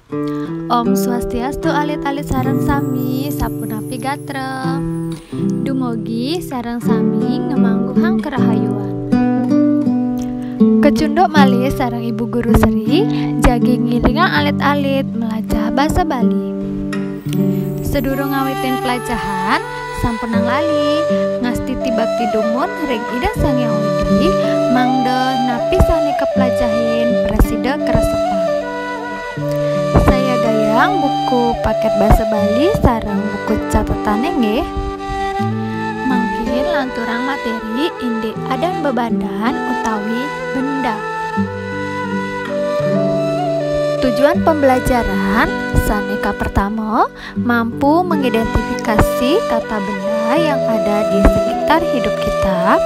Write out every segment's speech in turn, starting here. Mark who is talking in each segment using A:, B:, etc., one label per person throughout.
A: Om Swastiastu alit-alit sareng sami sapunapi gatra. Dumugi sareng sami ngemangguhang kerahayuan. Kecunduk malih sareng Ibu Guru Sri jagi ngilingan alit-alit melajah basa Bali. Sedurung ngawitin pelajahan sampunang lali ngastiti bakti dumun ring Ida Sang Hyang Widi mangde napi sani kepelajahin presida keresepan. Saya gayang buku paket basa Bali sareng buku catatane nggih. Mangkin lanturang materi indi adan bebandan utawi benda. Tujuan pembelajaran sanika pertama mampu mengidentifikasi kata benda yang ada di sekitar hidup kita.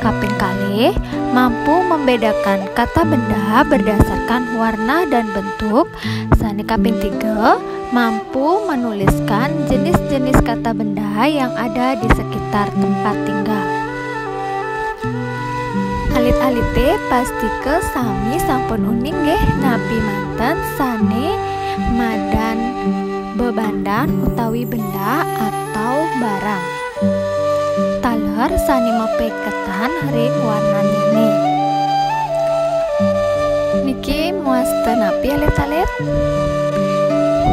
A: Kaping kalih mampu membedakan kata benda berdasarkan warna dan bentuk. Sanika kaping 3 mampu menuliskan jenis-jenis kata benda yang ada di sekitar tempat tinggal. Alit-alite pasti ke sami sampun uning nggih napi manten sane madan bebandan utawi benda atau barang. Taler sani mepeketan ring warnane nih. Niki muas tenapi alit-alit.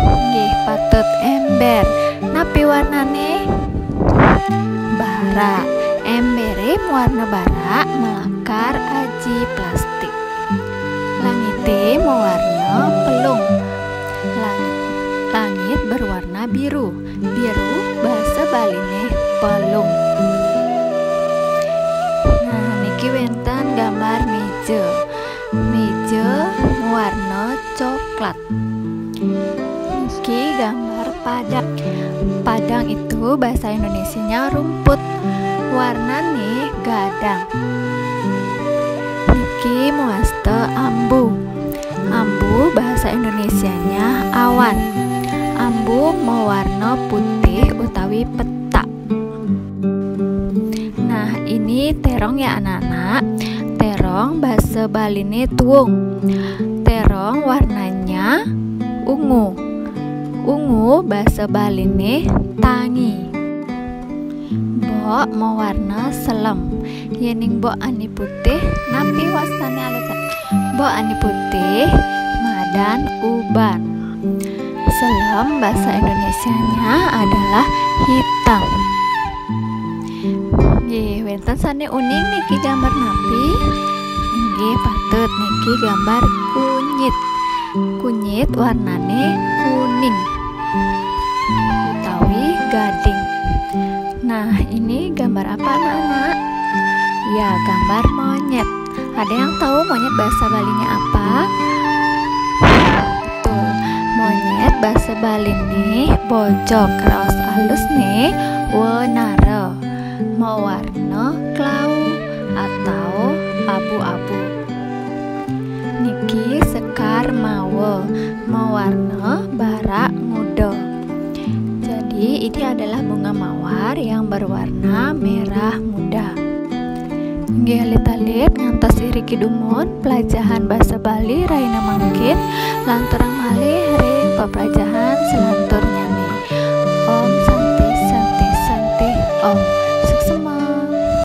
A: Nggih patut ember. Napi warnane bara. Embere warna bara melakar aji plastik. Langite mewarna pelung. Langit berwarna biru. Biru bahasa Baline pelung. Nah, niki wenten gambar meja. Meja warna coklat. Niki gambar padang. Padang itu bahasa Indonesianya rumput. Warnane gadang. Niki muaste ambu. Ambu bahasa Indonesianya awan. Ambu mewarna putih utawi petak. Nah, ini terong ya anak-anak. Terong bahasa Baline tuung. Terong warnanya ungu. Ungu bahasa Baline tangi. Bok mewarna selem. Yening bok ani putih napi wasane alit. Bok ani putih madan uban. Selem bahasa Indonesianya adalah hitam. Nggih, wenten sane uning niki gambar napi? Nggih, patut niki gambar kunyit. Kunyit warnane kuning utawi gading. Nah, ini gambar apa anak-anak? Ya, gambar monyet. Ada yang tahu monyet bahasa Balinya apa? Betul, monyet bahasa Bali nih bojok raos alus nih wenara mewarna klau atau abu-abu. Niki sekar mawe mewarna bara muda. Jadi ini adalah bunga mawar yang berwarna merah muda. Nggih alit-alit ngantos iri kidumun pelajahan basa Bali raina mangkin lanturang malih ring pepelajahan selanturnya nih. Om santi santi santi om.